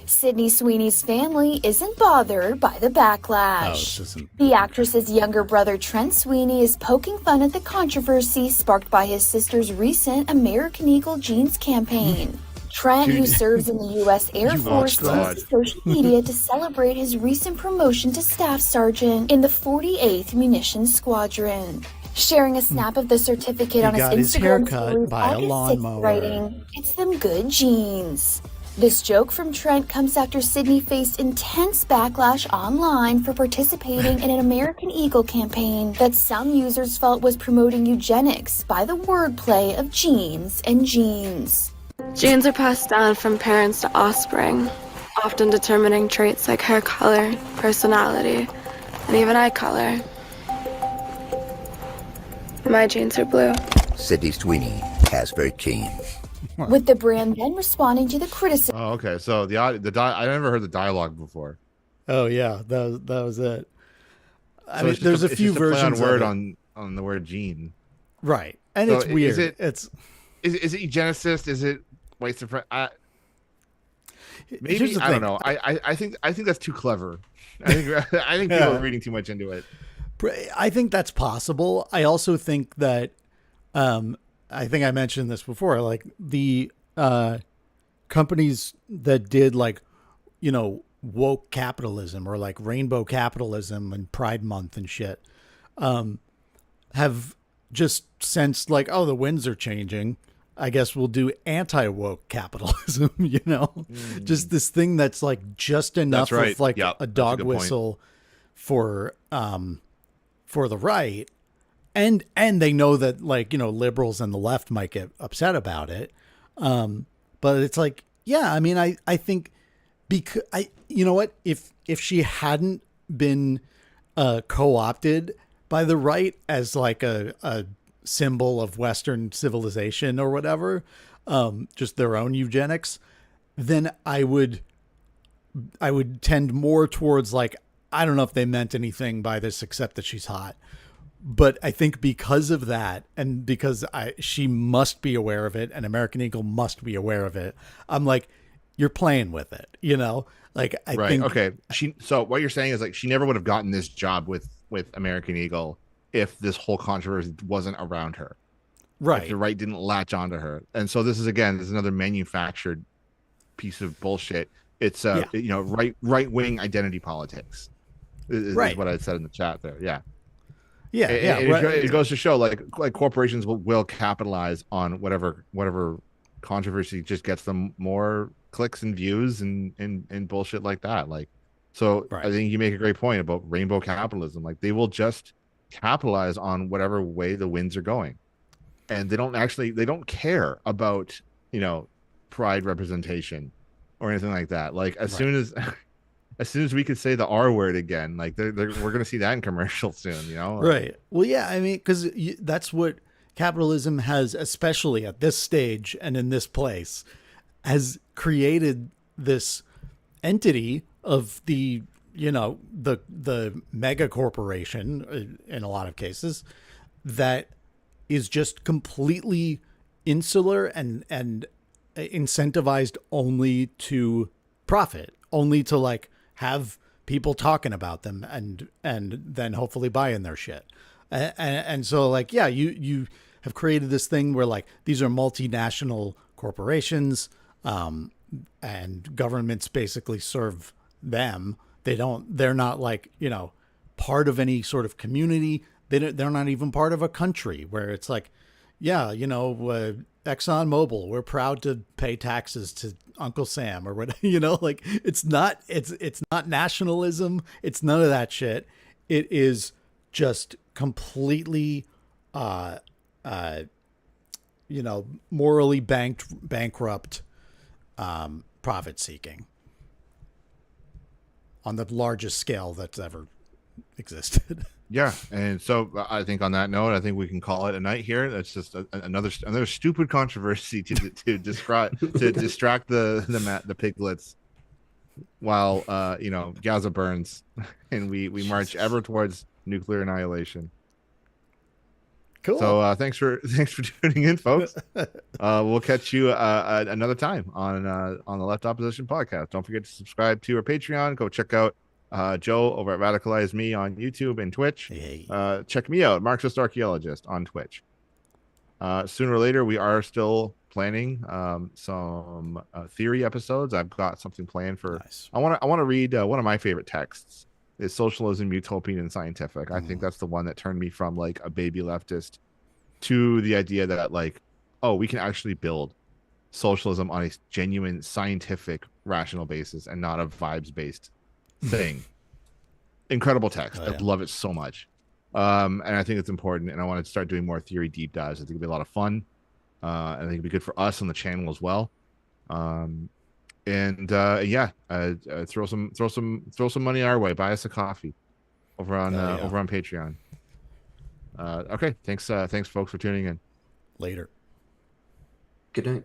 Sydney Sweeney's family isn't bothered by the backlash. The actress's younger brother Trent Sweeney is poking fun at the controversy sparked by his sister's recent American Eagle jeans campaign. Trent, who serves in the U.S. Air Force, used social media to celebrate his recent promotion to staff sergeant in the 48th Munitions Squadron. Sharing a snap of the certificate on his Instagram story, August 6th, writing, "It's them good jeans." This joke from Trent comes after Sydney faced intense backlash online for participating in an American Eagle campaign that some users felt was promoting eugenics by the wordplay of jeans and jeans. Genes are passed down from parents to offspring, often determining traits like hair color, personality, and even eye color. My genes are blue. Sydney Sweeney has very genes. With the brand then responding to the criticism. Oh, okay. So I never heard the dialogue before. Oh yeah, that was it. I mean, there's a few versions word of it. on the word gene, right? And so it's weird. Is it eugenicist? Is it white supremacy? Maybe I don't know. I think that's too clever. I think people are reading too much into it. I think that's possible. I also think that I think I mentioned this before, like the companies that did like, you know, woke capitalism or like rainbow capitalism and Pride Month and shit, have just sensed like, oh, the winds are changing. I guess we'll do anti-woke capitalism, you know, just this thing that's like just enough of like a dog whistle for the right. And they know that, like, you know, liberals and the left might get upset about it. But it's like, yeah, I mean, I think because you know what, if she hadn't been co-opted by the right as like a symbol of Western civilization or whatever, just their own eugenics, then I would tend more towards like, I don't know if they meant anything by this except that she's hot. But I think because of that, and because she must be aware of it, and American Eagle must be aware of it, I'm like, you're playing with it, you know? Like, I think... Okay. So what you're saying is like, she never would have gotten this job with American Eagle if this whole controversy wasn't around her. Right. If the right didn't latch onto her. And so this is another manufactured piece of bullshit. It's, you know, right-wing identity politics is what I said in the chat there. Yeah. Yeah, it goes to show like corporations will capitalize on whatever controversy just gets them more clicks and views and bullshit like that. Like, so I think you make a great point about rainbow capitalism. Like, they will just capitalize on whatever way the winds are going, and they don't care about pride representation or anything like that. Like as soon as we could say the R word again, like we're going to see that in commercials soon, Right. Well, yeah, I mean, because that's what capitalism has, especially at this stage and in this place, has created this entity of the mega corporation in a lot of cases that is just completely insular and incentivized only to profit, only to like have people talking about them and then hopefully buying their shit. And so like, yeah, you have created this thing where like these are multinational corporations, and governments basically serve them. They're not like, part of any sort of community. They're not even part of a country where it's like, yeah, Exxon Mobil, we're proud to pay taxes to Uncle Sam or what, like it's not nationalism. It's none of that shit. It is just completely, morally bankrupt, profit seeking on the largest scale that's ever existed. Yeah, and so I think on that note, I think we can call it a night here. That's just another stupid controversy to distract the piglets while Gaza burns and we march ever towards nuclear annihilation. Cool. So thanks for tuning in, folks. We'll catch you another time on the Left Opposition podcast. Don't forget to subscribe to our Patreon. Go check out Joe over at Radicalize Me on YouTube and Twitch. Hey. Check me out, Marxist Archaeologist on Twitch. Sooner or later, we are still planning some theory episodes. I've got something planned for. Nice. I want to read one of my favorite texts. Is Socialism Utopian and Scientific? I think that's the one that turned me from like a baby leftist to the idea that like, oh, we can actually build socialism on a genuine scientific rational basis and not a vibes based thing. Incredible text. I love it so much. And I think it's important, and I want to start doing more theory deep dives. I think it'll be a lot of fun. And I think it'll be good for us on the channel as well. Throw some money our way. Buy us a coffee over on Patreon. Okay, thanks folks for tuning in. Later. Good night.